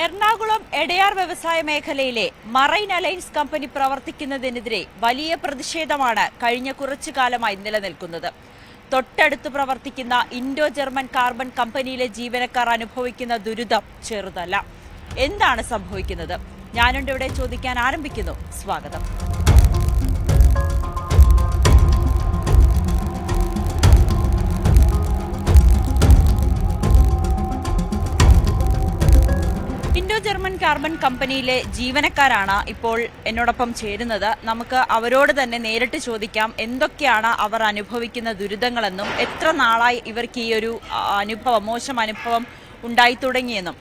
എറണാകുളം എടയാർ വ്യവസായ മേഖലയിലെ marine alliance company പ്രവർത്തിക്കുന്നതിനെതിരെ വലിയ പ്രതിഷേധമാണ് കഴിഞ്ഞ കുറച്ചു കാലമായി നിലനിൽക്കുന്നത്. തൊട്ടടുത്ത് പ്രവർത്തിക്കുന്ന ഇൻഡോ ജർമ്മൻ കാർബൺ കമ്പനിയിലെ ജീവനക്കാർ അനുഭവിക്കുന്ന ദുരിതം ചെറുതല്ല. എന്താണ് സംഭവിക്കുന്നത്? ഞാനുണ്ട് ഇവിടെ ചോദിക്കാൻ ആരംഭിക്കുന്നു. സ്വാഗതം. ഇൻഡോ ജർമ്മൻ കാർബൺ കമ്പനിയിലെ ജീവനക്കാരാണ് ഇപ്പോൾ എന്നോടൊപ്പം ചേരുന്നത്. നമുക്ക് അവരോട് തന്നെ നേരിട്ട് ചോദിക്കാം എന്തൊക്കെയാണ് അവർ അനുഭവിക്കുന്ന ദുരിതങ്ങളെന്നും എത്ര നാളായി ഇവർക്ക് ഈ ഒരു മോശം അനുഭവം ഉണ്ടായി തുടങ്ങിയെന്നും.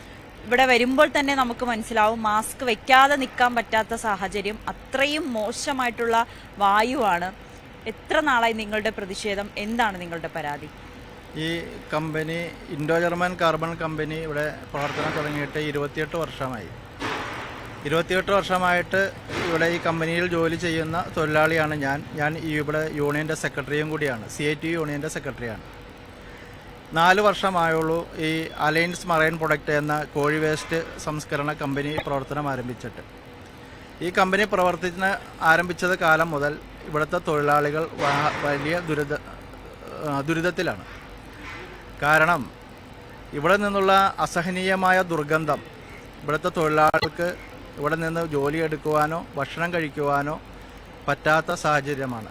ഇവിടെ വരുമ്പോൾ തന്നെ നമുക്ക് മനസ്സിലാവും മാസ്ക് വെക്കാതെ നിൽക്കാൻ പറ്റാത്ത സാഹചര്യം, അത്രയും മോശമായിട്ടുള്ള വായുവാണ്. എത്ര നാളായി നിങ്ങളുടെ പ്രതിഷേധം? എന്താണ് നിങ്ങളുടെ പരാതി? ഈ company Indo German carbon company ഇവിടെ പ്രവർത്തനം തുടങ്ങിയിട്ട് 28 വർഷമായി. 28 വർഷമായിട്ട് ഇവിടെ ഈ കമ്പനിയിൽ ജോലി ചെയ്യുന്ന തൊഴിലാളിയാണ് ഞാൻ ഇവിടെ യൂണിയൻ്റെ സെക്രട്ടറിയും കൂടിയാണ്. CITU യൂണിയൻ്റെ സെക്രട്ടറിയാണ്. 4 വർഷമായുള്ളൂ ഈ അലയൻസ് മറൈൻ പ്രൊഡക്റ്റ് എന്ന കോഴി വേസ്റ്റ് സംസ്കരണ കമ്പനി പ്രവർത്തനം ആരംഭിച്ചിട്ട്. ഈ കമ്പനി ആരംഭിച്ചത് കാലം മുതൽ ഇവിടുത്തെ തൊഴിലാളികൾ വലിയ ദുരിതത്തിലാണ്. കാരണം ഇവിടെ നിന്നുള്ള അസഹനീയമായ ദുർഗന്ധം ഇവിടുത്തെ തൊഴിലാളികൾക്ക് ഇവിടെ നിന്ന് ജോലിയെടുക്കുവാനോ ഭക്ഷണം കഴിക്കുവാനോ പറ്റാത്ത സാഹചര്യമാണ്.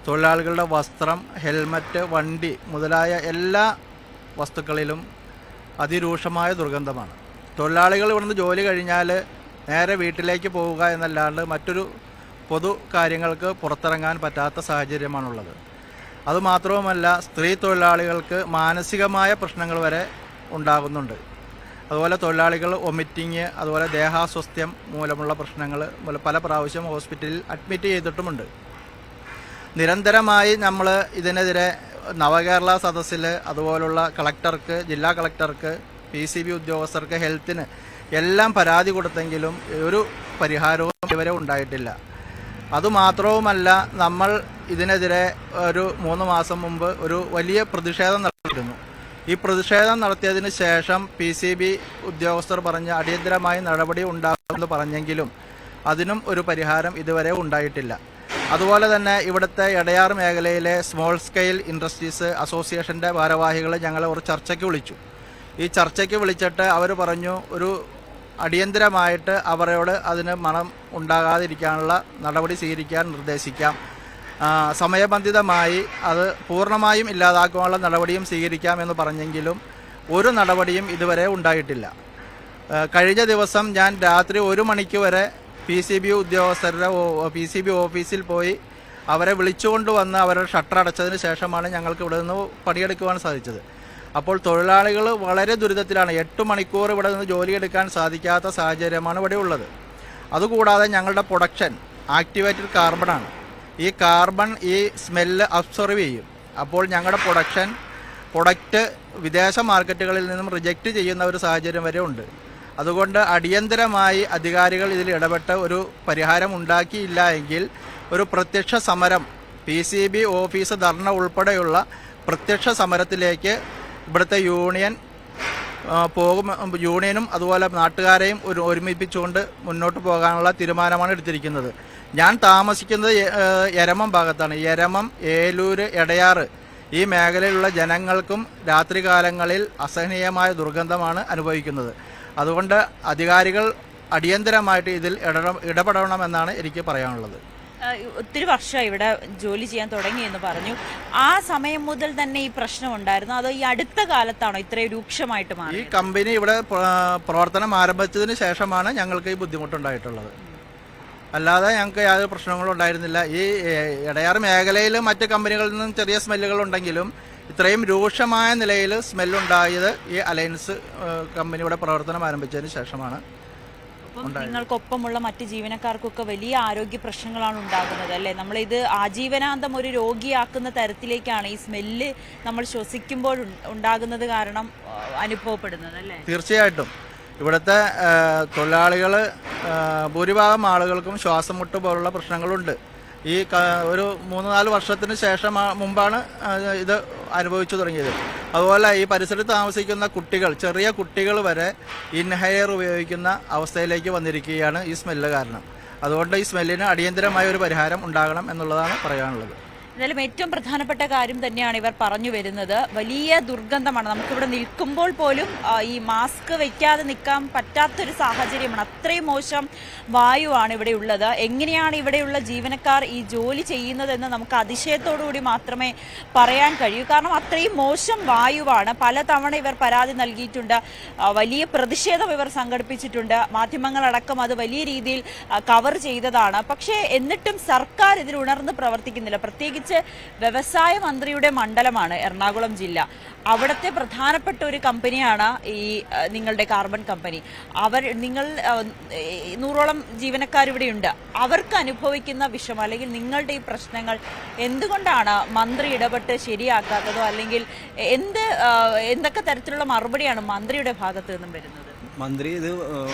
തൊഴിലാളികളുടെ വസ്ത്രം, ഹെൽമറ്റ്, വണ്ടി മുതലായ എല്ലാ വസ്തുക്കളിലും അതിരൂക്ഷമായ ദുർഗന്ധമാണ്. തൊഴിലാളികൾ ഇവിടുന്ന് ജോലി കഴിഞ്ഞാൽ നേരെ വീട്ടിലേക്ക് പോവുക എന്നല്ലാണ്ട് മറ്റൊരു പൊതു കാര്യങ്ങൾക്ക് പുറത്തിറങ്ങാൻ പറ്റാത്ത സാഹചര്യമാണുള്ളത്. അതുമാത്രവുമല്ല, സ്ത്രീ തൊഴിലാളികൾക്ക് മാനസികമായ പ്രശ്നങ്ങൾ വരെ ഉണ്ടാകുന്നുണ്ട്. അതുപോലെ തൊഴിലാളികൾ വൊമിറ്റിങ്, അതുപോലെ ദേഹാസ്വാസ്ഥ്യം മൂലമുള്ള പ്രശ്നങ്ങൾ പല പ്രാവശ്യം ഹോസ്പിറ്റലിൽ അഡ്മിറ്റ് ചെയ്തിട്ടുമുണ്ട്. നിരന്തരമായി നമ്മൾ ഇതിനെതിരെ നവകേരള സദസ്സിൽ അതുപോലുള്ള കളക്ടർക്ക്, ജില്ലാ കളക്ടർക്ക്, PCB ഉദ്യോഗസ്ഥർക്ക്, ഹെൽത്തിന് എല്ലാം പരാതി കൊടുത്തെങ്കിലും ഒരു പരിഹാരവും ഇതുവരെ ഉണ്ടായിട്ടില്ല. അതുമാത്രവുമല്ല, നമ്മൾ ഇതിനെതിരെ ഒരു 3 മാസം മുമ്പ് ഒരു വലിയ പ്രതിഷേധം നടത്തിയിരുന്നു. ഈ പ്രതിഷേധം നടത്തിയതിന് ശേഷം PCB ഉദ്യോഗസ്ഥർ പറഞ്ഞ് അടിയന്തരമായി നടപടി ഉണ്ടാകുമെന്ന് പറഞ്ഞെങ്കിലും അതിനും ഒരു പരിഹാരം ഇതുവരെ ഉണ്ടായിട്ടില്ല. അതുപോലെ തന്നെ ഇവിടുത്തെ എടയാർ മേഖലയിലെ സ്മോൾ സ്കെയിൽ ഇൻഡസ്ട്രീസ് അസോസിയേഷൻ്റെ ഭാരവാഹികൾ ഞങ്ങളെ ഒരു ചർച്ചയ്ക്ക് വിളിച്ചു. ഈ ചർച്ചയ്ക്ക് വിളിച്ചിട്ട് അവർ പറഞ്ഞു ഒരു അടിയന്തരമായിട്ട് അവരോട് അതിന് മണം ഉണ്ടാകാതിരിക്കാനുള്ള നടപടി സ്വീകരിക്കാൻ നിർദ്ദേശിക്കാം, സമയബന്ധിതമായി അത് പൂർണ്ണമായും ഇല്ലാതാക്കാനുള്ള നടപടിയും സ്വീകരിക്കാമെന്ന് പറഞ്ഞെങ്കിലും ഒരു നടപടിയും ഇതുവരെ ഉണ്ടായിട്ടില്ല. കഴിഞ്ഞ ദിവസം ഞാൻ രാത്രി 1 മണിക്ക് വരെ PCB ഉദ്യോഗസ്ഥരുടെ PCB ഓഫീസിൽ പോയി അവരെ വിളിച്ചുകൊണ്ടുവന്ന് അവരുടെ ഷട്ടർ അടച്ചതിന് ശേഷമാണ് ഞങ്ങൾക്ക് ഇവിടെ നിന്ന് പണിയെടുക്കുവാൻ സാധിച്ചത്. അപ്പോൾ തൊഴിലാളികൾ വളരെ ദുരിതത്തിലാണ്. 8 മണിക്കൂർ ഇവിടെ നിന്ന് ജോലിയെടുക്കാൻ സാധിക്കാത്ത സാഹചര്യമാണ് ഇവിടെ ഉള്ളത്. അതുകൂടാതെ ഞങ്ങളുടെ പ്രൊഡക്ഷൻ ആക്ടിവേറ്റഡ് കാർബണാണ്. ഈ കാർബൺ ഈ സ്മെല്ല് അബ്സോർവ് ചെയ്യും. അപ്പോൾ ഞങ്ങളുടെ പ്രൊഡക്റ്റ് വിദേശ മാർക്കറ്റുകളിൽ നിന്നും റിജക്റ്റ് ചെയ്യുന്ന ഒരു സാഹചര്യം വരെ ഉണ്ട്. അതുകൊണ്ട് അടിയന്തരമായി അധികാരികൾ ഇതിൽ ഇടപെട്ട് ഒരു പരിഹാരം ഉണ്ടാക്കിയില്ല എങ്കിൽ ഒരു പ്രത്യക്ഷ സമരം, PCB ഓഫീസ് ധർണ ഉൾപ്പെടെയുള്ള പ്രത്യക്ഷ സമരത്തിലേക്ക് ഇവിടുത്തെ യൂണിയനും അതുപോലെ നാട്ടുകാരെയും ഒരുമിപ്പിച്ചുകൊണ്ട് മുന്നോട്ട് പോകാനുള്ള തീരുമാനമാണ് എടുത്തിരിക്കുന്നത്. ഞാൻ താമസിക്കുന്നത് എരമം ഭാഗത്താണ്. എരമം, ഏലൂര്, എടയാർ ഈ മേഖലയിലുള്ള ജനങ്ങൾക്കും രാത്രികാലങ്ങളിൽ അസഹനീയമായ ദുർഗന്ധമാണ് അനുഭവിക്കുന്നത്. അതുകൊണ്ട് അധികാരികൾ അടിയന്തരമായിട്ട് ഇതിൽ ഇടപെടണമെന്നാണ് എനിക്ക് പറയാനുള്ളത്. ഒത്തിരി വർഷമായി ഇവിടെ ജോലി ചെയ്യാൻ തുടങ്ങിയെന്ന് പറഞ്ഞു. ആ സമയം മുതൽ തന്നെ ഈ പ്രശ്നം ഉണ്ടായിരുന്നു, അതോ ഈ അടുത്ത കാലത്താണോ ഇത്രയും രൂക്ഷമായിട്ട് മാറി? ഈ കമ്പനി ഇവിടെ പ്രവർത്തനം ആരംഭിച്ചതിന് ശേഷമാണ് ഞങ്ങൾക്ക് ഈ ബുദ്ധിമുട്ടുണ്ടായിട്ടുള്ളത്. അല്ലാതെ ഞങ്ങൾക്ക് യാതൊരു പ്രശ്നങ്ങളും ഉണ്ടായിരുന്നില്ല. ഈ എടയാർ മേഖലയിൽ മറ്റ് കമ്പനികളിൽ നിന്നും ചെറിയ സ്മെല്ലുകൾ ഉണ്ടെങ്കിലും ഇത്രയും രൂക്ഷമായ നിലയിൽ സ്മെല്ലുണ്ടായത് ഈ അലയൻസ് കമ്പനിയുടെ പ്രവർത്തനം ആരംഭിച്ചതിന് ശേഷമാണ്. നിങ്ങൾക്കൊപ്പമുള്ള മറ്റ് ജീവനക്കാർക്കൊക്കെ വലിയ ആരോഗ്യ പ്രശ്നങ്ങളാണ് ഉണ്ടാകുന്നത് അല്ലേ? നമ്മളിത് ആജീവനാന്തം ഒരു രോഗിയാക്കുന്ന തരത്തിലേക്കാണ് ഈ സ്മെല്ല് നമ്മൾ ശ്വസിക്കുമ്പോൾ ഉണ്ടാകുന്നത് കാരണം അനുഭവപ്പെടുന്നത് അല്ലേ? തീർച്ചയായിട്ടും ഇവിടുത്തെ തൊഴിലാളികൾ ഭൂരിഭാഗം ആളുകൾക്കും ശ്വാസം മുട്ട് പോലുള്ള പ്രശ്നങ്ങളുണ്ട്. ഈ ഒരു 3-4 വർഷത്തിന് മുമ്പാണ് ഇത് അനുഭവിച്ചു തുടങ്ങിയത്. അതുപോലെ ഈ പരിസരത്ത് താമസിക്കുന്ന കുട്ടികൾ, ചെറിയ കുട്ടികൾ വരെ ഇൻഹയർ ഉപയോഗിക്കുന്ന അവസ്ഥയിലേക്ക് വന്നിരിക്കുകയാണ് ഈ സ്മെല്ല് കാരണം. അതുകൊണ്ട് ഈ സ്മെല്ലിന് അടിയന്തരമായ ഒരു പരിഹാരം ഉണ്ടാകണം എന്നുള്ളതാണ് പറയാനുള്ളത്. എന്നാലും ഏറ്റവും പ്രധാനപ്പെട്ട കാര്യം തന്നെയാണ് ഇവർ പറഞ്ഞു വരുന്നത്. വലിയ ദുർഗന്ധമാണ്. നമുക്കിവിടെ നിൽക്കുമ്പോൾ പോലും ഈ മാസ്ക് വെക്കാതെ നിൽക്കാൻ പറ്റാത്തൊരു സാഹചര്യമാണ്. അത്രയും മോശം വായുവാണ് ഇവിടെ ഉള്ളത്. എങ്ങനെയാണ് ഇവിടെയുള്ള ജീവനക്കാർ ഈ ജോലി ചെയ്യുന്നതെന്ന് നമുക്ക് അതിശയത്തോടുകൂടി മാത്രമേ പറയാൻ കഴിയൂ. കാരണം അത്രയും മോശം വായുവാണ്. പലതവണ ഇവർ പരാതി നൽകിയിട്ടുണ്ട്. വലിയ പ്രതിഷേധം ഇവർ സംഘടിപ്പിച്ചിട്ടുണ്ട്. മാധ്യമങ്ങളടക്കം അത് വലിയ രീതിയിൽ കവർ ചെയ്തതാണ്. പക്ഷേ എന്നിട്ടും സർക്കാർ ഇതിൽ ഉണർന്ന് പ്രവർത്തിക്കുന്നില്ല. പ്രത്യേകിച്ച് വ്യവസായ മന്ത്രിയുടെ മണ്ഡലമാണ് എറണാകുളം ജില്ല. അവിടുത്തെ പ്രധാനപ്പെട്ട ഒരു കമ്പനിയാണ് ഈ നിങ്ങളുടെ കാർബൺ കമ്പനി. നിങ്ങൾ 100ഓളം ജീവനക്കാരിവിടെയുണ്ട്. അവർക്ക് അനുഭവിക്കുന്ന വിഷമം അല്ലെങ്കിൽ നിങ്ങളുടെ ഈ പ്രശ്നങ്ങൾ എന്തുകൊണ്ടാണ് മന്ത്രി ഇടപെട്ട് ശരിയാക്കാത്തതോ, അല്ലെങ്കിൽ എന്തൊക്കെ തരത്തിലുള്ള മറുപടിയാണ് മന്ത്രിയുടെ ഭാഗത്ത് നിന്നും വരുന്നത്? മന്ത്രി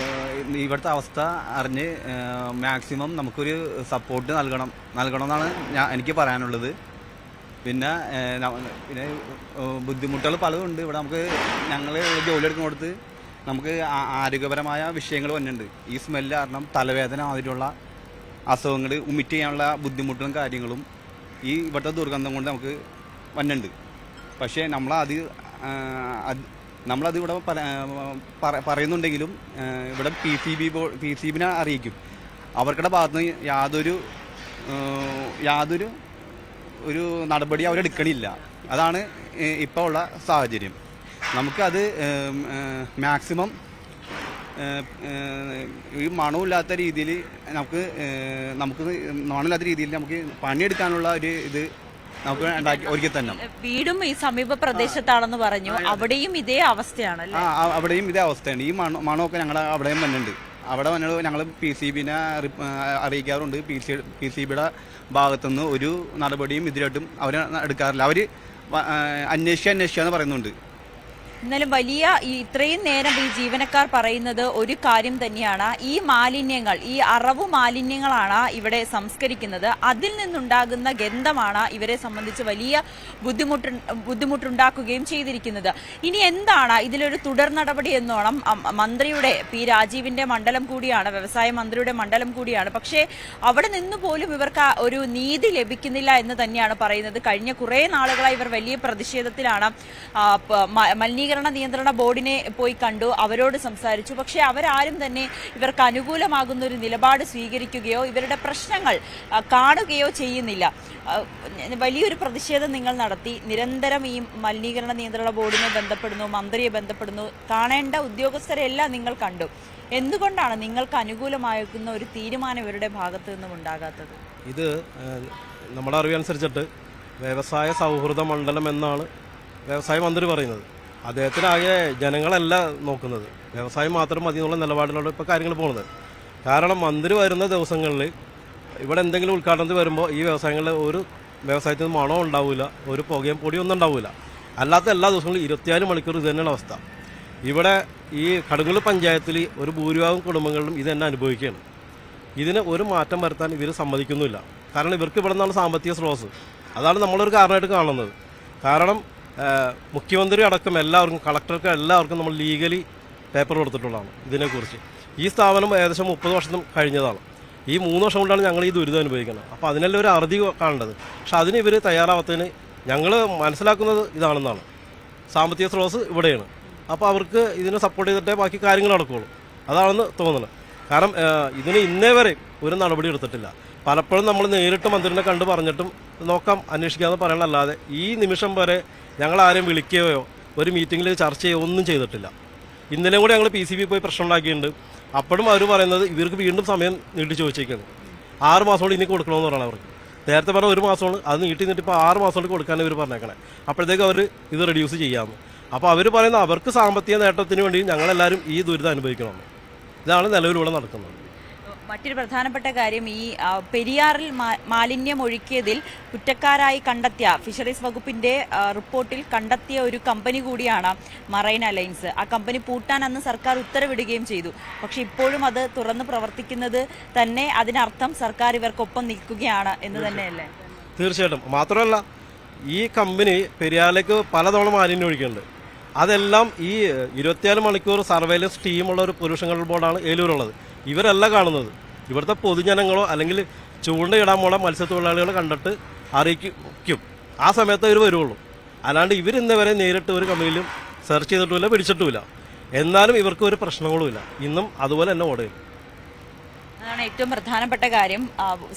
ഇവിടുത്തെ അവസ്ഥ അറിഞ്ഞ് മാക്സിമം നമുക്കൊരു സപ്പോർട്ട് നൽകണമെന്നാണ് എനിക്ക് പറയാനുള്ളത്. പിന്നെ ബുദ്ധിമുട്ടുകൾ പലതും ഉണ്ട് ഇവിടെ. ഞങ്ങൾ ജോലി എടുക്കുന്നിടത്ത് നമുക്ക് ആരോഗ്യപരമായ വിഷയങ്ങൾ വന്നിട്ടുണ്ട്. ഈ സ്മെല്ല് കാരണം തലവേദന മാതിരിയുള്ള അസുഖങ്ങൾ, ഉമിറ്റ് ചെയ്യാനുള്ള ബുദ്ധിമുട്ടും കാര്യങ്ങളും ഈ ഇവിടുത്തെ ദുർഗന്ധം കൊണ്ട് നമുക്ക് വന്നിട്ടുണ്ട്. പക്ഷേ നമ്മളത് ഇവിടെ പറയുന്നുണ്ടെങ്കിലും ഇവിടെ PCB അറിയിക്കും. അവർക്കുടെ ഭാഗത്തുനിന്ന് യാതൊരു ഒരു നടപടി അവരെടുക്കണില്ല. അതാണ് ഇപ്പോൾ ഉള്ള സാഹചര്യം. നമുക്കത് മാക്സിമം ഈ മണമില്ലാത്ത രീതിയിൽ നമുക്ക് മണമില്ലാത്ത രീതിയിൽ നമുക്ക് പണിയെടുക്കാനുള്ള ഒരു ഇത് നമുക്ക് ഒരുക്കി തന്നെ. വീടും ഈ സമീപ പ്രദേശത്താണെന്ന് പറഞ്ഞു. അവിടെയും ഇതേ അവസ്ഥയാണ്. അവിടെയും ഇതേ അവസ്ഥയാണ്. ഈ മണമൊക്കെ ഞങ്ങളുടെ അവിടെയും വന്നിട്ടുണ്ട്. അവിടെ വന്നത് ഞങ്ങൾ PCBനെ അറിയിക്കാറുണ്ട്. PCBയുടെ ഭാഗത്തുനിന്ന് ഒരു നടപടിയും ഇതിലായിട്ടും അവർ എടുക്കാറില്ല. അവർ അന്വേഷിക്കാന്ന് പറയുന്നുണ്ട്. എന്നാലും വലിയ ഇത്രയും നേരം ഈ ജീവനക്കാർ പറയുന്നത് ഒരു കാര്യം തന്നെയാണ്. ഈ മാലിന്യങ്ങൾ, ഈ അറവു മാലിന്യങ്ങളാണ് ഇവിടെ സംസ്കരിക്കുന്നത്. അതിൽ നിന്നുണ്ടാകുന്ന ഗന്ധമാണ് ഇവരെ സംബന്ധിച്ച് വലിയ ബുദ്ധിമുട്ടുണ്ടാക്കുകയും ചെയ്തിരിക്കുന്നത്. ഇനി എന്താണ് ഇതിലൊരു തുടർ നടപടി എന്നോണം മന്ത്രിയുടെ രാജീവിന്റെ മണ്ഡലം കൂടിയാണ്, വ്യവസായ മന്ത്രിയുടെ മണ്ഡലം കൂടിയാണ്. പക്ഷേ അവിടെ നിന്ന് പോലും ഇവർക്ക് ഒരു നീതി ലഭിക്കുന്നില്ല എന്ന് തന്നെയാണ് പറയുന്നത്. കഴിഞ്ഞ കുറേ നാളുകളായി ഇവർ വലിയ പ്രതിഷേധത്തിലാണ്. മലിനീകരണ നിയന്ത്രണ ബോർഡിനെ പോയി കണ്ടു, അവരോട് സംസാരിച്ചു. പക്ഷേ അവരാരും തന്നെ ഇവർക്ക് അനുകൂലമാകുന്ന ഒരു നിലപാട് സ്വീകരിക്കുകയോ ഇവരുടെ പ്രശ്നങ്ങൾ കാണുകയോ ചെയ്യുന്നില്ല. വലിയൊരു പ്രതിഷേധം നിങ്ങൾ നടത്തി. നിരന്തരം ഈ മലിനീകരണ നിയന്ത്രണ ബോർഡിനെ ബന്ധപ്പെടുന്നു, മന്ത്രിയെ ബന്ധപ്പെടുന്നു. കാണേണ്ട ഉദ്യോഗസ്ഥരെല്ലാം നിങ്ങൾ കണ്ടു. എന്തുകൊണ്ടാണ് നിങ്ങൾക്ക് അനുകൂലമാകുന്ന ഒരു തീരുമാനം ഇവരുടെ ഭാഗത്തു നിന്നും ഉണ്ടാകാത്തത്? ഇത് നമ്മുടെ അറിവനുസരിച്ചിട്ട് വ്യവസായ സൗഹൃദ മണ്ഡലം എന്നാണ് വ്യവസായ മന്ത്രി പറയുന്നത്. അദ്ദേഹത്തിനാകെ ജനങ്ങളല്ല നോക്കുന്നത്, വ്യവസായം മാത്രം മതി എന്നുള്ള നിലപാടിലൂടെ ഇപ്പോൾ കാര്യങ്ങൾ പോകുന്നത്. കാരണം മന്ത്രി വരുന്ന ദിവസങ്ങളിൽ ഇവിടെ എന്തെങ്കിലും ഉദ്ഘാടനത്തിൽ വരുമ്പോൾ ഈ വ്യവസായങ്ങളിൽ ഒരു വ്യവസായത്തിൽ നിന്ന് മണവും ഉണ്ടാവില്ല, ഒരു പുകയും പൊടിയും ഒന്നും ഉണ്ടാവില്ല. അല്ലാത്ത എല്ലാ ദിവസങ്ങളും 24 മണിക്കൂർ ഇത് തന്നെയാണ് അവസ്ഥ. ഇവിടെ ഈ കടുങ്ങല്ലൂർ പഞ്ചായത്തിൽ ഒരു ഭൂരിഭാഗം കുടുംബങ്ങളിലും ഇത് തന്നെ അനുഭവിക്കുകയാണ്. ഇതിന് ഒരു മാറ്റം വരുത്താൻ ഇവർ സമ്മതിക്കുന്നില്ല. കാരണം ഇവർക്ക് ഇവിടെ നിന്നാണ് സാമ്പത്തിക സ്രോതസ്. അതാണ് നമ്മളൊരു കാരണമായിട്ട് കാണുന്നത്. കാരണം മുഖ്യമന്ത്രി അടക്കം എല്ലാവർക്കും, കളക്ടർക്ക് എല്ലാവർക്കും നമ്മൾ ലീഗലി പേപ്പർ കൊടുത്തിട്ടുള്ളതാണ് ഇതിനെക്കുറിച്ച്. ഈ സ്ഥാപനം ഏകദേശം 30 വർഷം കഴിഞ്ഞതാണ്. ഈ 3 വർഷം കൊണ്ടാണ് ഞങ്ങൾ ഈ ദുരിതം അനുഭവിക്കുന്നത്. അപ്പോൾ അതിനെല്ലാം ഒരു അറുതി കാണേണ്ടത്. പക്ഷെ അതിന് ഇവർ തയ്യാറാവാത്തതിന് ഞങ്ങൾ മനസ്സിലാക്കുന്നത് ഇതാണെന്നാണ്. സാമ്പത്തിക സ്രോതസ് ഇവിടെയാണ്. അപ്പോൾ അവർക്ക് ഇതിനെ സപ്പോർട്ട് ചെയ്തിട്ടേ ബാക്കി കാര്യങ്ങൾ നടക്കുകയുള്ളൂ. അതാണെന്ന് തോന്നുന്നത്. കാരണം ഇതിന് ഇന്നേ വരെ ഒരു നടപടി എടുത്തിട്ടില്ല. പലപ്പോഴും നമ്മൾ നേരിട്ട് മന്ത്രിനെ കണ്ട് പറഞ്ഞിട്ടും നോക്കാം, അന്വേഷിക്കാമെന്ന് പറയണല്ലാതെ ഈ നിമിഷം വരെ ഞങ്ങൾ ആരെയും വിളിക്കുകയോ ഒരു മീറ്റിങ്ങിൽ ചർച്ച ചെയ്യുകയോ ഒന്നും ചെയ്തിട്ടില്ല. ഇന്നലെ കൂടെ ഞങ്ങൾ PCB പോയി പ്രശ്നം ഉണ്ടാക്കിയിട്ടുണ്ട്. അപ്പോഴും അവർ പറയുന്നത് ഇവർക്ക് വീണ്ടും സമയം നീട്ടി ചോദിച്ചേക്കാണ്. 6 മാസം കൊണ്ട് ഇനി കൊടുക്കണമെന്ന് പറയണം അവർക്ക്. നേരത്തെ പറഞ്ഞ 1 മാസമാണ്, അത് നീട്ടി ഇപ്പോൾ 6 മാസം കൊണ്ട് കൊടുക്കാനാണ് ഇവർ പറഞ്ഞേക്കണേ. അപ്പോഴത്തേക്ക് അവർ ഇത് റെഡ്യൂസ് ചെയ്യാമെന്ന്. അപ്പോൾ അവർ പറയുന്നത് അവർക്ക് സാമ്പത്തിക നേട്ടത്തിന് വേണ്ടി ഞങ്ങളെല്ലാവരും ഈ ദുരിതം അനുഭവിക്കണമെന്ന്. ഇതാണ് നിലവിലൂടെ നടക്കുന്നത്. മറ്റൊരു പ്രധാനപ്പെട്ട കാര്യം, ഈ പെരിയാറിൽ മാലിന്യം ഒഴുക്കിയതിൽ കുറ്റക്കാരായി കണ്ടെത്തിയ ഫിഷറീസ് വകുപ്പിന്റെ റിപ്പോർട്ടിൽ കണ്ടെത്തിയ ഒരു കമ്പനി കൂടിയാണ് മറൈൻ അലയൻസ്. ആ കമ്പനി പൂട്ടാൻ അന്ന് സർക്കാർ ഉത്തരവിടുകയും ചെയ്തു. പക്ഷെ ഇപ്പോഴും അത് തുറന്ന് പ്രവർത്തിക്കുന്നത് തന്നെ അതിനർത്ഥം സർക്കാർ ഇവർക്കൊപ്പം നിൽക്കുകയാണ് എന്ന് തന്നെയല്ലേ? തീർച്ചയായിട്ടും. മാത്രമല്ല ഈ കമ്പനി പെരിയാറിലേക്ക് പലതവണ മാലിന്യം ഒഴിക്കുന്നുണ്ട്. അതെല്ലാം ഈ 24 മണിക്കൂർ സർവൈലൻസ് ടീമുള്ള ഒരു പൊല്യൂഷൻ കൺട്രോൾ ബോർഡാണ് ഏലൂരുള്ളത്. ഇവരല്ല കാണുന്നത്. ഇവിടുത്തെ പൊതുജനങ്ങളോ അല്ലെങ്കിൽ ചൂണ്ടയിടാൻ പോണ മത്സ്യത്തൊഴിലാളികളോ കണ്ടിട്ട് അറിയിക്കും. ആ സമയത്ത് ഇവർ വരുള്ളൂ. അല്ലാണ്ട് ഇവരിന്ന് വരെ നേരിട്ട് ഒരു കമ്പനിയിലും സെർച്ച് ചെയ്തിട്ടുമില്ല, പിടിച്ചിട്ടുമില്ല. എന്നാലും ഇവർക്ക് ഒരു പ്രശ്നങ്ങളുമില്ല. ഇന്നും അതുപോലെ തന്നെ ഓടുകയും. അതാണ് ഏറ്റവും പ്രധാനപ്പെട്ട കാര്യം.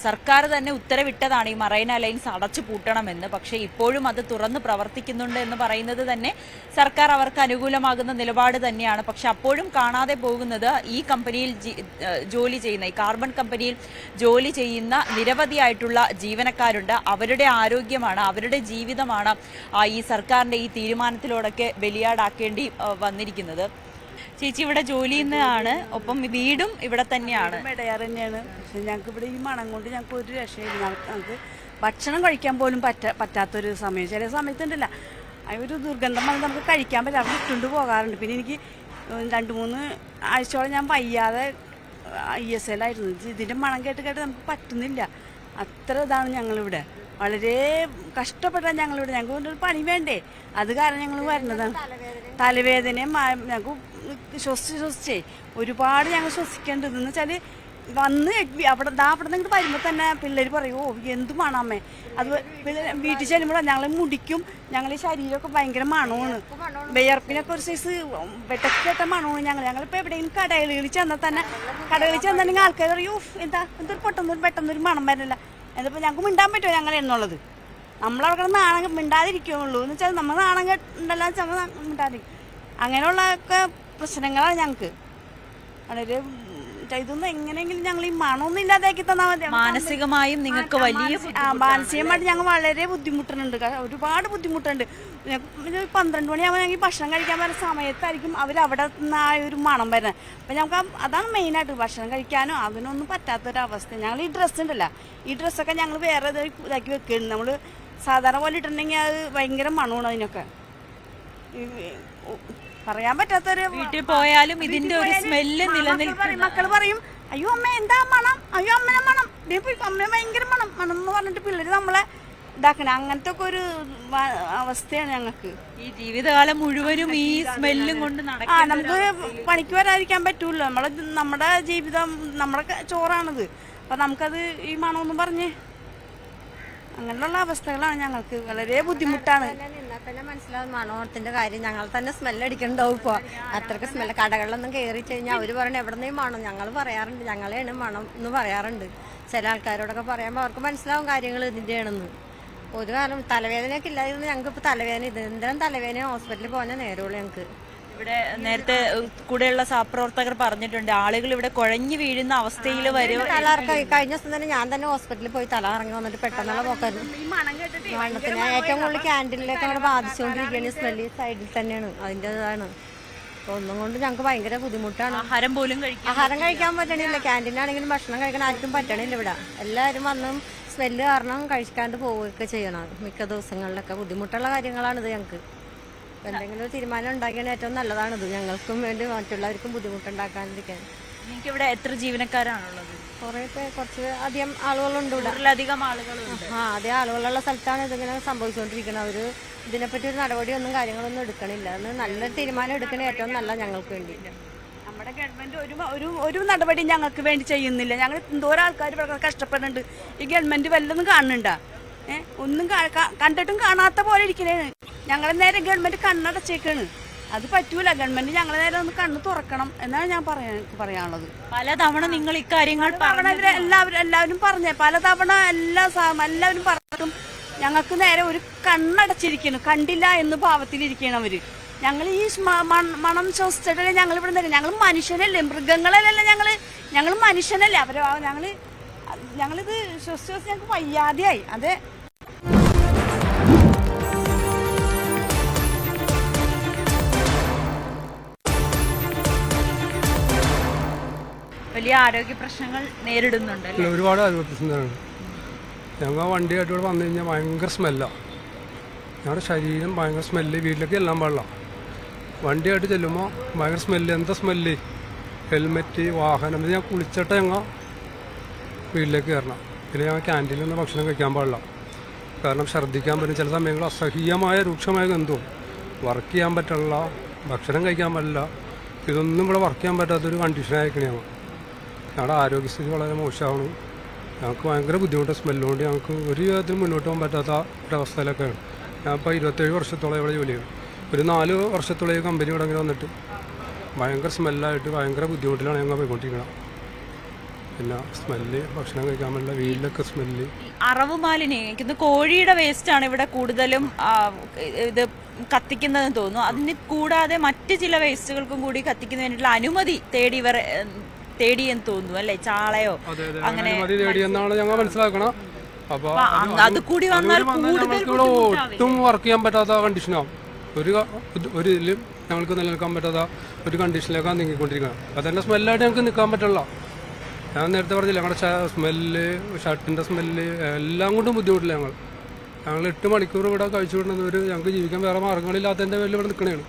സർക്കാർ തന്നെ ഉത്തരവിട്ടതാണ് ഈ മറൈൻ അലയൻസ് അടച്ചു പൂട്ടണമെന്ന്. പക്ഷേ ഇപ്പോഴും അത് തുറന്ന് പ്രവർത്തിക്കുന്നുണ്ട് എന്ന് പറയുന്നത് തന്നെ സർക്കാർ അവർക്ക് അനുകൂലമാകുന്ന നിലപാട് തന്നെയാണ്. പക്ഷെ അപ്പോഴും കാണാതെ പോകുന്നത് ഈ കമ്പനിയിൽ ജോലി ചെയ്യുന്ന, ഈ കാർബൺ കമ്പനിയിൽ ജോലി ചെയ്യുന്ന നിരവധിയായിട്ടുള്ള ജീവനക്കാരുണ്ട്. അവരുടെ ആരോഗ്യമാണ്, അവരുടെ ജീവിതമാണ് ഈ സർക്കാരിന്റെ ഈ തീരുമാനത്തിലൂടെയൊക്കെ ബലിയാടാക്കേണ്ടി വന്നിരിക്കുന്നത്. ചേച്ചി ഇവിടെ ജോലി ചെയ്യുന്നതാണ്, ഒപ്പം വീടും ഇവിടെ തന്നെയാണ്. ഇടയാർ തന്നെയാണ്. പക്ഷെ ഞങ്ങൾക്ക് ഇവിടെ ഈ മണം കൊണ്ട് ഞങ്ങൾക്ക് ഒരു രക്ഷയില്ല. ഞങ്ങൾക്ക് ഭക്ഷണം കഴിക്കാൻ പോലും പറ്റാത്തൊരു സമയം. ചില സമയത്തുണ്ടല്ല, ഒരു ദുർഗന്ധം വന്ന് നമുക്ക് കഴിക്കാൻ പറ്റില്ല, അവിടെ ഇട്ടുകൊണ്ട് പോകാറുണ്ട്. പിന്നെ എനിക്ക് 2-3 ആഴ്ചയോളം ഞാൻ വയ്യാതെ ISL ആയിരുന്നു. ഇതിൻ്റെ മണം കേട്ട് നമുക്ക് പറ്റുന്നില്ല. അത്ര ഇതാണ് ഞങ്ങളിവിടെ. വളരെ കഷ്ടപ്പെട്ടാണ് ഞങ്ങളിവിടെ. ഞങ്ങൾക്ക് ഒരു പണി വേണ്ടേ, അത് കാരണം ഞങ്ങൾ വരുന്നതാണ്. തലവേദനയും ഞങ്ങൾക്ക് ശ്വസിച്ചേ ഒരുപാട് ഞങ്ങൾ ശ്വസിക്കേണ്ടത്. എന്ന് വെച്ചാൽ വന്ന് അവിടെ നിന്ന് വരുമ്പോൾ തന്നെ പിള്ളേർ പറയും, ഓ എന്ത് മണമേ. അത് വീട്ടിൽ ചെല്ലുമ്പോൾ ഞങ്ങൾ മുടിക്കും, ഞങ്ങളുടെ ശരീരമൊക്കെ ഭയങ്കര മണമാണ്. വിയർപ്പിനൊക്കെ ഒരു സൈസ് വെട്ടക്കെട്ട മണമാണ്. ഞങ്ങളിപ്പോൾ എവിടെയെങ്കിലും കടകളിൽ ചെന്നാൽ ചെന്നിട്ടുണ്ടെങ്കിൽ ആൾക്കാർ പറയും, എന്തൊരു പെട്ടെന്നൊരു മണം വരില്ല. എന്നിപ്പോൾ ഞങ്ങൾക്ക് മിണ്ടാൻ പറ്റുമോ ഞങ്ങൾ എന്നുള്ളത്? നമ്മളവിടെ നാണം മിണ്ടാതിരിക്കുള്ളൂ. എന്ന് വെച്ചാൽ നമ്മൾ നാണം കേട്ടുണ്ടല്ലോ ചെന്നാൽ മിണ്ടാതിരിക്കും. അങ്ങനെയുള്ളതൊക്കെ പ്രശ്നങ്ങളാണ് ഞങ്ങൾക്ക്. വളരെ ഇതൊന്നും എങ്ങനെയെങ്കിലും ഞങ്ങൾ ഈ മണമൊന്നും ഇല്ലാതാക്കി തന്നാൽ മതി. മാനസികമായും നിങ്ങൾക്ക് വലിയ മാനസികമായിട്ട് ഞങ്ങൾ വളരെ ബുദ്ധിമുട്ടുന്നുണ്ട്, ഒരുപാട് ബുദ്ധിമുട്ടുണ്ട്. 12 മണിയാകുമ്പോൾ ഞങ്ങൾ ഭക്ഷണം കഴിക്കാൻ വരുന്ന സമയത്തായിരിക്കും അവരവിടെ നിന്ന് ആ ഒരു മണം വരുന്നത്. അപ്പം ഞങ്ങൾക്ക് അതാണ് മെയിനായിട്ട്, ഭക്ഷണം കഴിക്കാനോ അതിനൊന്നും പറ്റാത്തൊരവസ്ഥ. ഞങ്ങൾ ഈ ഡ്രസ്സ് ഉണ്ടല്ലോ, ഈ ഡ്രസ്സൊക്കെ ഞങ്ങൾ വേറെ ഇതാക്കി വെക്കുന്നുണ്ട്. നമ്മൾ സാധാരണ പോലെ ഇട്ടിട്ടുണ്ടെങ്കിൽ അത് ഭയങ്കര മണമാണ്. അതിനൊക്കെ പറയാൻ പറ്റാത്തൊരു. വീട്ടിൽ പോയാലും ഇതിന്റെ ഒരു സ്മെല്ല് നിലനിൽക്കും. മക്കൾ പറയും, അയ്യോ അമ്മ എന്താ മണം, അയ്യോ അമ്മനെ മണം, അമ്മ ഭയങ്കര മണം എന്ന് പറഞ്ഞിട്ട് പിള്ളേര് നമ്മളെ ഇതാക്കണേ. അങ്ങനത്തെ ഒക്കെ ഒരു അവസ്ഥയാണ് ഞങ്ങൾക്ക്. ഈ ജീവിതകാലം മുഴുവനും ഈ സ്മെല്ലും കൊണ്ട് നമുക്ക് പണിക്ക് വരാതിരിക്കാൻ പറ്റൂല്ലോ. നമ്മുടെ ജീവിതം നമ്മുടെ ചോറാണത്. അപ്പൊ നമുക്കത് ഈ മണമെന്നും പറഞ്ഞ് അങ്ങനെയുള്ള അവസ്ഥകളാണ് ഞങ്ങൾക്ക്. വളരെ ബുദ്ധിമുട്ടാണ്. തന്നെ മനസ്സിലാവും മണത്തിന്റെ കാര്യം. ഞങ്ങൾ തന്നെ സ്മെല്ലടിക്കണ്ടാവും. ഇപ്പോൾ അത്രയ്ക്ക് സ്മെല്ല്. കടകളിലൊന്നും കയറി കഴിഞ്ഞാൽ അവർ പറയണ എവിടെ നിന്ന് മണം. ഞങ്ങൾ പറയാറുണ്ട്, ഞങ്ങളെയാണ് മണം എന്ന് പറയാറുണ്ട്. ചില ആൾക്കാരോടൊക്കെ പറയുമ്പോൾ അവർക്ക് മനസ്സിലാവും കാര്യങ്ങൾ ഇതിൻ്റെയാണെന്ന്. ഒരു കാലം തലവേദനയൊക്കെ ഇല്ലായിരുന്നു. ഞങ്ങൾക്ക് ഇപ്പോൾ തലവേദന, ഇത് എന്തെങ്കിലും തലവേദന ഹോസ്പിറ്റലിൽ പോകാൻ നേരമുള്ളൂ ഞങ്ങൾക്ക്. ഇവിടെ നേരത്തെ കൂടെയുള്ള സഹപ്രവർത്തകർ പറഞ്ഞിട്ടുണ്ട്, ആളുകൾ ഇവിടെ കുഴഞ്ഞു വീഴുന്ന അവസ്ഥയിൽ വരും. കഴിഞ്ഞ ദിവസം തന്നെ ഞാൻ തന്നെ ഹോസ്പിറ്റലിൽ പോയി തല ഇറങ്ങി വന്നിട്ട് പെട്ടെന്നുള്ള പോക്കായിരുന്നു. മരണത്തിന് ഏറ്റവും കൂടുതൽ ക്യാൻറ്റീനിലേക്ക് അവിടെ ബാധിച്ചുകൊണ്ടിരിക്കുകയാണ്. സ്മെല്ല് സൈഡിൽ തന്നെയാണ്, അതിൻ്റെതാണ്. ഒന്നും കൊണ്ട് ഞങ്ങൾക്ക് ഭയങ്കര ബുദ്ധിമുട്ടാണ്. ആഹാരം കഴിക്കാൻ പറ്റണില്ല. ക്യാൻറ്റീനാണെങ്കിലും ഭക്ഷണം കഴിക്കാൻ ആർക്കും പറ്റണില്ല. ഇവിടെ എല്ലാവരും വന്നും സ്മെല്ല് കാരണം കഴിക്കാണ്ട് പോവുകയൊക്കെ ചെയ്യണം. മിക്ക ദിവസങ്ങളിലൊക്കെ ബുദ്ധിമുട്ടുള്ള കാര്യങ്ങളാണിത് ഞങ്ങൾക്ക്. എന്തെങ്കിലും ഒരു തീരുമാനം ഉണ്ടാക്കിയാൽ ഏറ്റവും നല്ലതാണിത്. ഞങ്ങൾക്കും വേണ്ടി മറ്റുള്ളവർക്കും ബുദ്ധിമുട്ടുണ്ടാക്കാതിരിക്കാൻ. നിങ്ങൾക്ക് ഇവിടെ എത്ര ജീവനക്കാരാണുള്ളത്? കുറച്ച് അധികം ആളുകളുണ്ട് ഇവിടെ. അധികം ആളുകളുണ്ട്. അധികം ആളുകളുള്ള സ്ഥലത്താണ് ഇതിങ്ങനെ സംഭവിച്ചുകൊണ്ടിരിക്കുന്നത്. അവർ ഇതിനെപ്പറ്റി ഒരു നടപടിയൊന്നും കാര്യങ്ങളൊന്നും എടുക്കണില്ല. അന്ന് നല്ലൊരു തീരുമാനം എടുക്കണേ ഏറ്റവും നല്ല ഞങ്ങൾക്ക് വേണ്ടി. നമ്മുടെ ഗവൺമെന്റ് ഒരു നടപടി ഞങ്ങൾക്ക് വേണ്ടി ചെയ്യുന്നില്ല. ഞങ്ങൾ എന്തോരം ആൾക്കാർ വളരെ കഷ്ടപ്പെടുന്നുണ്ട്. ഈ ഗവൺമെന്റ് വല്ലതും കാണുന്നുണ്ടാ? ഒന്നും കണ്ടിട്ടും കാണാത്ത പോലെ ഇരിക്കണേ. ഞങ്ങളെ നേരെ ഗവൺമെന്റ് കണ്ണടച്ചേക്കാണ്. അത് പറ്റൂല. ഗവൺമെന്റ് ഞങ്ങളെ നേരെ ഒന്ന് കണ്ണ് തുറക്കണം എന്നാണ് ഞാൻ പറയാനുള്ളത്. പലതവണ നിങ്ങൾ ഇക്കാര്യങ്ങൾ എല്ലാവരും പറഞ്ഞേ, പലതവണ എല്ലാവരും പറഞ്ഞിട്ടും ഞങ്ങൾക്ക് നേരെ ഒരു കണ്ണടച്ചിരിക്കുന്നു. കണ്ടില്ല എന്ന് ഭാവത്തിലിരിക്കണം അവര്. ഞങ്ങൾ ഈ മണം ശ്വസിച്ചിട്ടല്ലേ ഞങ്ങൾ ഇവിടെ തന്നെ. ഞങ്ങൾ മനുഷ്യനല്ലേ, മൃഗങ്ങളല്ലല്ലോ. ഞങ്ങൾ മനുഷ്യനല്ലേ. ഞങ്ങളിത് ശ്വസിച്ച് ഞങ്ങൾക്ക് വയ്യാതെയായി. അതെ. വലിയ ആരോഗ്യ പ്രശ്നങ്ങൾ നേരിടുന്നുണ്ട്. ഒരുപാട് ആരോഗ്യ പ്രശ്നങ്ങളുണ്ട്. ഞങ്ങൾ വണ്ടിയായിട്ട് ഇവിടെ വന്നു കഴിഞ്ഞാൽ ഭയങ്കര സ്മെല്ലാണ്. ഞങ്ങളുടെ ശരീരം ഭയങ്കര സ്മെല്ല്. വീട്ടിലേക്ക് എല്ലാം പാടില്ല. വണ്ടിയായിട്ട് ചെല്ലുമ്പോൾ ഭയങ്കര സ്മെല്ല്. എന്താ സ്മെല്ല്? ഹെൽമെറ്റ്, വാഹനം. ഇത് ഞാൻ കുളിച്ചിട്ട് ഞങ്ങൾ വീട്ടിലേക്ക് കയറണം. പിന്നെ ഞങ്ങൾ ക്യാൻറ്റീനിൽ നിന്ന് ഭക്ഷണം കഴിക്കാൻ പാടില്ല. കാരണം ഛർദ്ദിക്കാൻ പറ്റും, ചില സമയങ്ങളിൽ അസഹ്യമായ രൂക്ഷമായ ഗന്ധവും, വർക്ക് ചെയ്യാൻ പറ്റില്ല, ഭക്ഷണം കഴിക്കാൻ പറ്റില്ല. ഇതൊന്നും ഇവിടെ വർക്ക് ചെയ്യാൻ പറ്റാത്തൊരു കണ്ടീഷനായിരിക്കണേ. ഞങ്ങളുടെ ആരോഗ്യസ്ഥിതി വളരെ മോശമാണ്. ഞങ്ങൾക്ക് ഭയങ്കര ബുദ്ധിമുട്ട്, സ്മെല്ലുകൊണ്ട് ഞങ്ങൾക്ക് ഒരു വിധത്തിൽ മുന്നോട്ട് പോകാൻ പറ്റാത്ത ഒരവസ്ഥയിലൊക്കെയാണ്. ഞാൻ ഇപ്പോൾ 27 വർഷത്തോളം ഇവിടെ ജോലി ചെയ്യും. ഒരു 4 വർഷത്തോളം ഈ കമ്പനി ഇവിടെ ഇങ്ങനെ വന്നിട്ട് ഭയങ്കര സ്മെല്ലായിട്ട് ഭയങ്കര ബുദ്ധിമുട്ടിലാണ് ഞങ്ങൾ പോയിക്കൊണ്ടിരിക്കുന്നത്. പിന്നെ സ്മെല്ല്, ഭക്ഷണം കഴിക്കാൻ പറ്റില്ല, വീട്ടിലൊക്കെ സ്മെല്ല്. അറവ് മാലിന്യം, എനിക്കൊന്ന് കോഴിയുടെ വേസ്റ്റാണ് ഇവിടെ കൂടുതലും ഇത് കത്തിക്കുന്നതെന്ന് തോന്നുന്നു. അതിന് കൂടാതെ മറ്റ് ചില വേസ്റ്റുകൾക്കും കൂടി കത്തിക്കുന്നതിന് വേണ്ടിയിട്ടുള്ള അനുമതി തേടിയെന്ന് തോന്നുന്നു അല്ലെ? ചാളയോ അങ്ങനെ തേടിയെന്നാണ് ഞങ്ങൾ മനസ്സിലാക്കണം. അപ്പൊ അത് കൂടി വന്നാൽ ഇവിടെ ഒട്ടും വർക്ക് ചെയ്യാൻ പറ്റാത്ത കണ്ടീഷനാവും. ഒരു ഇതിലും ഞങ്ങൾക്ക് നിലനിൽക്കാൻ പറ്റാത്ത ഒരു കണ്ടീഷനിലേക്കാണ് നീങ്ങിക്കൊണ്ടിരിക്കുന്നത്. അതന്നെ സ്മെല്ലായിട്ട് ഞങ്ങൾക്ക് നിൽക്കാൻ പറ്റില്ല. ഞാൻ നേരത്തെ പറഞ്ഞില്ല, ഞങ്ങളുടെ സ്മെല്ല്, ഷർട്ടിൻ്റെ സ്മെല്ല് എല്ലാം കൊണ്ടും ബുദ്ധിമുട്ടില്ല. ഞങ്ങൾ 8 മണിക്കൂർ ഇവിടെ കഴിച്ചു വിടുന്നത് ഞങ്ങൾക്ക് ജീവിക്കാൻ വേറെ മാർഗ്ഗങ്ങളില്ലാത്തതിൻ്റെ പേരിൽ ഇവിടെ നിൽക്കണേണ്.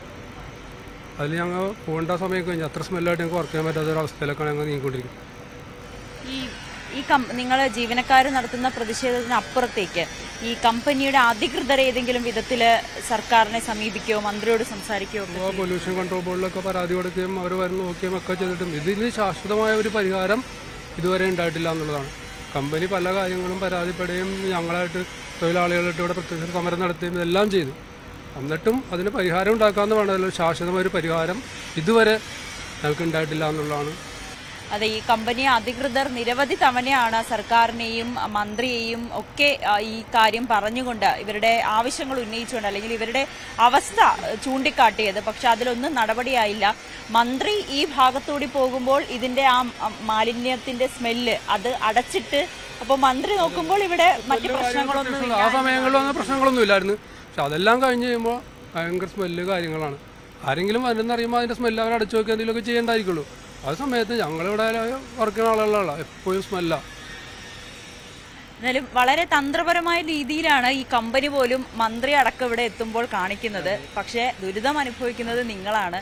അതിൽ ഞങ്ങൾ പോകേണ്ട സമയം കഴിഞ്ഞാൽ അത്ര സ്മെല്ലായിട്ട് ഞങ്ങൾക്ക് വർക്ക് ചെയ്യാൻ പറ്റാത്ത ഒരു അവസ്ഥയിലേക്കാണ് ഞങ്ങൾ നീങ്ങിക്കൊണ്ടിരിക്കുന്നത്. നിങ്ങൾ ജീവനക്കാർ നടത്തുന്ന പ്രതിഷേധത്തിന് അപ്പുറത്തേക്ക് ഈ കമ്പനിയുടെ അധികൃതർ ഏതെങ്കിലും വിധത്തിൽ സർക്കാരിനെ സമീപിക്കുകയോ മന്ത്രിയോട് സംസാരിക്കുകയോ? പൊല്യൂഷൻ കൺട്രോൾ ബോർഡിലൊക്കെ പരാതി കൊടുക്കുകയും അവർ വരുന്ന നോക്കുകയും ഒക്കെ ചെയ്തിട്ടും ഇതിന് ശാശ്വതമായ ഒരു പരിഹാരം ഇതുവരെ ഉണ്ടായിട്ടില്ല എന്നുള്ളതാണ്. കമ്പനി പല കാര്യങ്ങളും പരാതിപ്പെടുകയും ഞങ്ങളായിട്ട് തൊഴിലാളികളായിട്ട് ഇവിടെ പ്രത്യക്ഷ സമരം നടത്തുകയും ഇതെല്ലാം ചെയ്തു. എന്നിട്ടും അതിന് പരിഹാരം ഉണ്ടാക്കാമെന്ന് വേണ്ടല്ലോ. ശാശ്വതമായ ഒരു പരിഹാരം ഇതുവരെ ഞങ്ങൾക്ക് ഉണ്ടായിട്ടില്ല എന്നുള്ളതാണ്. അതെ, ഈ കമ്പനി അധികൃതർ നിരവധി തവണയാണ് സർക്കാരിനെയും മന്ത്രിയെയും ഒക്കെ ഈ കാര്യം പറഞ്ഞുകൊണ്ട് ഇവരുടെ ആവശ്യങ്ങൾ ഉന്നയിച്ചുകൊണ്ട് അല്ലെങ്കിൽ ഇവരുടെ അവസ്ഥ ചൂണ്ടിക്കാട്ടിയത്. പക്ഷെ അതിലൊന്നും നടപടിയായില്ല. മന്ത്രി ഈ ഭാഗത്തൂടി പോകുമ്പോൾ ഇതിന്റെ ആ മാലിന്യത്തിന്റെ സ്മെല്ല് അത് അടച്ചിട്ട്, അപ്പോൾ മന്ത്രി നോക്കുമ്പോൾ ഇവിടെ മറ്റു പ്രശ്നങ്ങളൊന്നും ആ സമയങ്ങളിലൊന്നും പ്രശ്നങ്ങളൊന്നും ഇല്ലായിരുന്നു. പക്ഷെ അതെല്ലാം കഴിഞ്ഞ് കഴിയുമ്പോൾ ഭയങ്കര സ്മെല്ല് കാര്യങ്ങളാണ്. ആരെങ്കിലും വരുന്നറിയുമ്പോൾ അതിന്റെ സ്മെല്ല് അവർ അടച്ചു നോക്കി എന്തെങ്കിലുമൊക്കെ ചെയ്യേണ്ടായിരിക്കുള്ളൂ. ആ സമയത്ത് ഞങ്ങളിവിടെ വർക്ക് ചെയ്യുന്ന ആളുകളല്ല, എപ്പോഴും സ്മെല്ല. എന്നാലും വളരെ തന്ത്രപരമായ രീതിയിലാണ് ഈ കമ്പനി പോലും മന്ത്രി അടക്കം ഇവിടെ എത്തുമ്പോൾ കാണിക്കുന്നത്. പക്ഷേ ദുരിതം അനുഭവിക്കുന്നത് നിങ്ങളാണ്.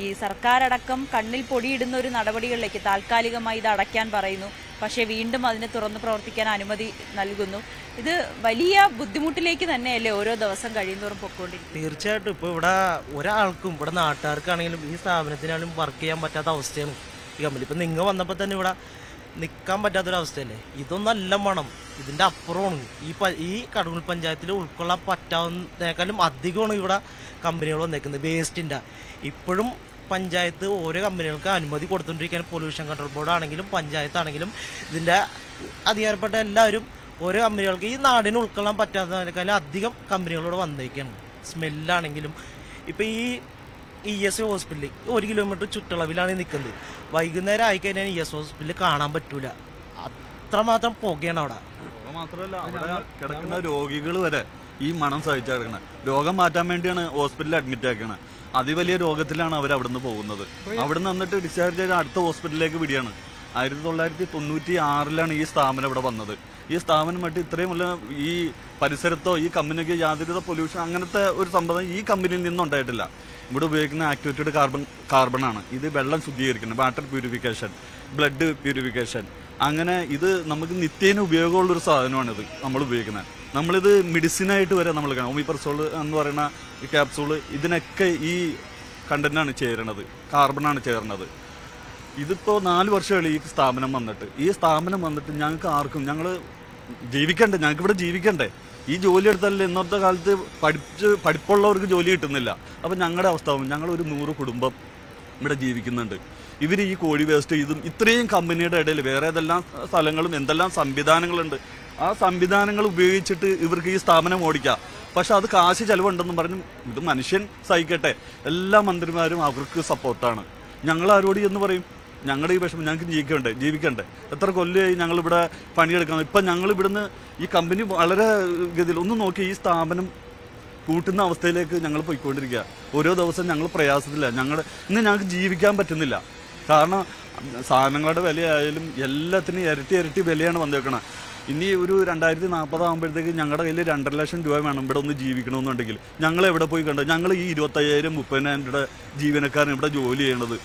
ഈ സർക്കാരടക്കം കണ്ണിൽ പൊടിയിടുന്ന ഒരു നടപടികളിലേക്ക് താൽക്കാലികമായി ഇത് അടയ്ക്കാൻ പറയുന്നു. പക്ഷേ വീണ്ടും അതിന് തുറന്ന് പ്രവർത്തിക്കാൻ അനുമതി നൽകുന്നു. ഇത് വലിയ ബുദ്ധിമുട്ടിലേക്ക് തന്നെയല്ലേ ഓരോ ദിവസം കഴിയുന്നതോറും പൊക്കോണ്ടിരിക്കും? തീർച്ചയായിട്ടും. ഇപ്പോൾ ഇവിടെ ഒരാൾക്കും ഇവിടെ നാട്ടുകാർക്കാണെങ്കിലും ഈ സ്ഥാപനത്തിനാണെങ്കിലും വർക്ക് ചെയ്യാൻ പറ്റാത്ത അവസ്ഥയാണ് ഈ കമ്പനി. ഇപ്പം നിങ്ങൾ വന്നപ്പോൾ തന്നെ ഇവിടെ നിൽക്കാൻ പറ്റാത്തൊരവസ്ഥയല്ലേ. ഇതൊന്നല്ല മണം, ഇതിൻ്റെ അപ്പുറമാണ്. ഈ കടങ്ങൂർ പഞ്ചായത്തിൽ ഉൾക്കൊള്ളാൻ പറ്റാവുന്നതിനേക്കാളും അധികമാണ് ഇവിടെ കമ്പനികൾ വന്നേക്കുന്നത് വേസ്റ്റിൻ്റെ. ഇപ്പോഴും പഞ്ചായത്ത് ഓരോ കമ്പനികൾക്ക് അനുമതി കൊടുത്തുകൊണ്ടിരിക്കുകയാണ്. പൊല്യൂഷൻ കൺട്രോൾ ബോർഡ് ആണെങ്കിലും പഞ്ചായത്താണെങ്കിലും ഇതിൻ്റെ അധികാരപ്പെട്ട എല്ലാവരും ഓരോ കമ്പനികൾക്ക് ഈ നാടിന് ഉൾക്കൊള്ളാൻ പറ്റാത്തതിനേക്കാളും അധികം കമ്പനികളോട് വന്നേക്കാണ്. സ്മെല്ലാണെങ്കിലും ഇപ്പോൾ ഈ ES ഹോസ്പിറ്റലിൽ 1 കിലോമീറ്റർ ചുറ്റളവിലാണ് നിൽക്കുന്നത്. വൈകുന്നേരം ആയിക്കഴിഞ്ഞാൽ ES ഹോസ്പിറ്റലിൽ കാണാൻ പറ്റൂല, അത്രമാത്രം പുകയാണ് അവിടെ. മാത്രമല്ല അവിടെ കിടക്കുന്ന രോഗികൾ വരെ ഈ മണം സഹിച്ചു കിടക്കണം. രോഗം മാറ്റാൻ വേണ്ടിയാണ് ഹോസ്പിറ്റലിൽ അഡ്മിറ്റ് ആക്കണത്. അതിവലിയ രോഗത്തിലാണ് അവർ അവിടെ നിന്ന് പോകുന്നത്. അവിടെ നിന്ന് വന്നിട്ട് ഡിസ്ചാർജ് ചെയ്ത് അടുത്ത ഹോസ്പിറ്റലിലേക്ക് വിടുകയാണ്. 1996 ഈ സ്ഥാപനം ഇവിടെ വന്നത്. ഈ സ്ഥാപനം മറ്റ് ഇത്രയും വല്ല ഈ പരിസരത്തോ ഈ കമ്പനിക്ക് യാതൊരു പൊല്യൂഷൻ അങ്ങനത്തെ ഒരു സംഭവം ഈ കമ്പനിയിൽ നിന്നും ഉണ്ടായിട്ടില്ല. ഇവിടെ ഉപയോഗിക്കുന്ന ആക്ടിവേറ്റഡ് കാർബണാണ്. ഇത് വെള്ളം ശുദ്ധീകരിക്കുന്നത്, വാട്ടർ പ്യൂരിഫിക്കേഷൻ, ബ്ലഡ് പ്യൂരിഫിക്കേഷൻ, അങ്ങനെ ഇത് നമുക്ക് നിത്യേന ഉപയോഗമുള്ളൊരു സാധനമാണിത് നമ്മൾ ഉപയോഗിക്കുന്നത്. നമ്മളിത് മെഡിസിനായിട്ട് വരെ നമ്മൾ കാണാം. ഒമിപ്രസോൾ എന്ന് പറയുന്ന ഈ ക്യാപ്സൂള് ഇതിനൊക്കെ ഈ കണ്ടന്റാണ് ചേരണത്, കാർബണാണ് ചേർന്നത്. ഇതിപ്പോൾ 4 വർഷമായി ഈ സ്ഥാപനം വന്നിട്ട്. ഈ സ്ഥാപനം വന്നിട്ട് ഞങ്ങൾക്ക് ആർക്കും ഞങ്ങൾ ജീവിക്കണ്ടേ, ഞങ്ങൾക്ക് ഇവിടെ ജീവിക്കണ്ടേ. ഈ ജോലി എടുത്താലേ ഇന്നത്തെ കാലത്ത് പഠിപ്പുള്ളവർക്ക് ജോലി കിട്ടുന്നില്ല. അപ്പം ഞങ്ങളുടെ അവസ്ഥ, ഞങ്ങളൊരു 100 കുടുംബം ഇവിടെ ജീവിക്കുന്നുണ്ട്. ഇവർ ഈ കോഴി വേസ്റ്റ് ഇതും ഇത്രയും കമ്പനിയുടെ ഇടയിൽ വേറെ ഏതെല്ലാം സ്ഥലങ്ങളും എന്തെല്ലാം സംവിധാനങ്ങളുണ്ട്, ആ സംവിധാനങ്ങൾ ഉപയോഗിച്ചിട്ട് ഇവർക്ക് ഈ സ്ഥാപനം ഓടിക്കാം. പക്ഷെ അത് കാശ് ചെലവുണ്ടെന്നും പറഞ്ഞു ഇത് മനുഷ്യൻ സഹിക്കട്ടെ. എല്ലാ മന്ത്രിമാരും അവർക്ക് സപ്പോർട്ടാണ്. ഞങ്ങളാരോട് എന്ന് പറയും? ഞങ്ങളുടെ ഈ വിഷമം ഞങ്ങൾക്ക് ജീവിക്കണ്ടേ. എത്ര കൊല്ലമായി ഞങ്ങളിവിടെ പണിയെടുക്കണം. ഇപ്പം ഞങ്ങൾ ഇവിടുന്ന് ഈ കമ്പനി വളരെ ഗതിയിൽ ഒന്ന് നോക്കി ഈ സ്ഥാപനം കൂട്ടുന്ന അവസ്ഥയിലേക്ക് ഞങ്ങൾ പോയിക്കൊണ്ടിരിക്കുക. ഓരോ ദിവസം ഞങ്ങൾ പ്രയാസത്തില്ല. ഇന്ന് ഞങ്ങൾക്ക് ജീവിക്കാൻ പറ്റുന്നില്ല. കാരണം സാധനങ്ങളുടെ വിലയായാലും എല്ലാത്തിനും ഇരട്ടി വിലയാണ് വന്നേക്കണം. ഇനി ഒരു 2040 ആകുമ്പോഴത്തേക്ക് ഞങ്ങളുടെ കയ്യിൽ 2.5 ലക്ഷം രൂപ വേണം ഇവിടെ ഒന്ന് ജീവിക്കണമെന്നുണ്ടെങ്കിൽ. ഞങ്ങൾ എവിടെ പോയി കണ്ടത്? ഞങ്ങൾ ഈ 25,000-30,000 രൂപ ജീവനക്കാരൻ ഇവിടെ ജോലി ചെയ്യണത്.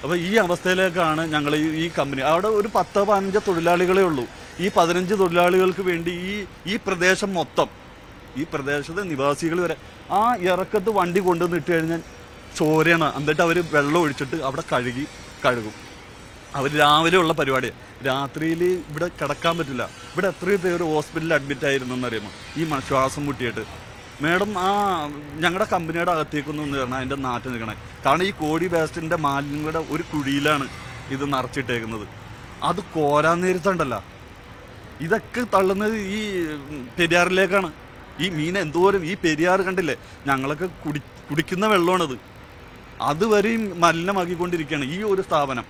അപ്പോൾ ഈ അവസ്ഥയിലേക്കാണ് ഞങ്ങൾ ഈ കമ്പനി. അവിടെ ഒരു 10-15 തൊഴിലാളികളേ ഉള്ളൂ. ഈ 15 തൊഴിലാളികൾക്ക് വേണ്ടി ഈ പ്രദേശം മൊത്തം ഈ പ്രദേശത്തെ നിവാസികൾ വരെ ആ ഇറക്കത്ത് വണ്ടി കൊണ്ടുവന്ന് ഇട്ട് കഴിഞ്ഞാൽ ചോരയാണ്. എന്നിട്ട് അവർ വെള്ളം ഒഴിച്ചിട്ട് അവിടെ കഴുകും. അവർ രാവിലെ ഉള്ള പരിപാടിയാണ്. രാത്രിയിൽ ഇവിടെ കിടക്കാൻ പറ്റില്ല. ഇവിടെ എത്രയും പേര് ഹോസ്പിറ്റലിൽ അഡ്മിറ്റ് ആയിരുന്നെന്നറിയുമോ ഈ ശ്വാസം മുട്ടിയിട്ട്. മേഡം ആ ഞങ്ങളുടെ കമ്പനിയുടെ അകത്തേക്കൊന്നും പറഞ്ഞാൽ അതിൻ്റെ നാറ്റം നിൽക്കണേ. കാരണം ഈ കോടി വേസ്റ്റിൻ്റെ മാലിന്യങ്ങളുടെ ഒരു കുഴിയിലാണ് ഇത് നിറച്ചിട്ടേക്കുന്നത്. അത് കോരാൻ നേരത്തുണ്ടല്ല, ഇതൊക്കെ തള്ളുന്നത് ഈ പെരിയാറിലേക്കാണ്. ഈ മീൻ എന്തോരം ഈ പെരിയാർ കണ്ടില്ലേ, ഞങ്ങളൊക്കെ കുടിക്കുന്ന വെള്ളമാണത്. അതുവരെയും മലിനമാക്കിക്കൊണ്ടിരിക്കുകയാണ് ഈ ഒരു സ്ഥാപനം.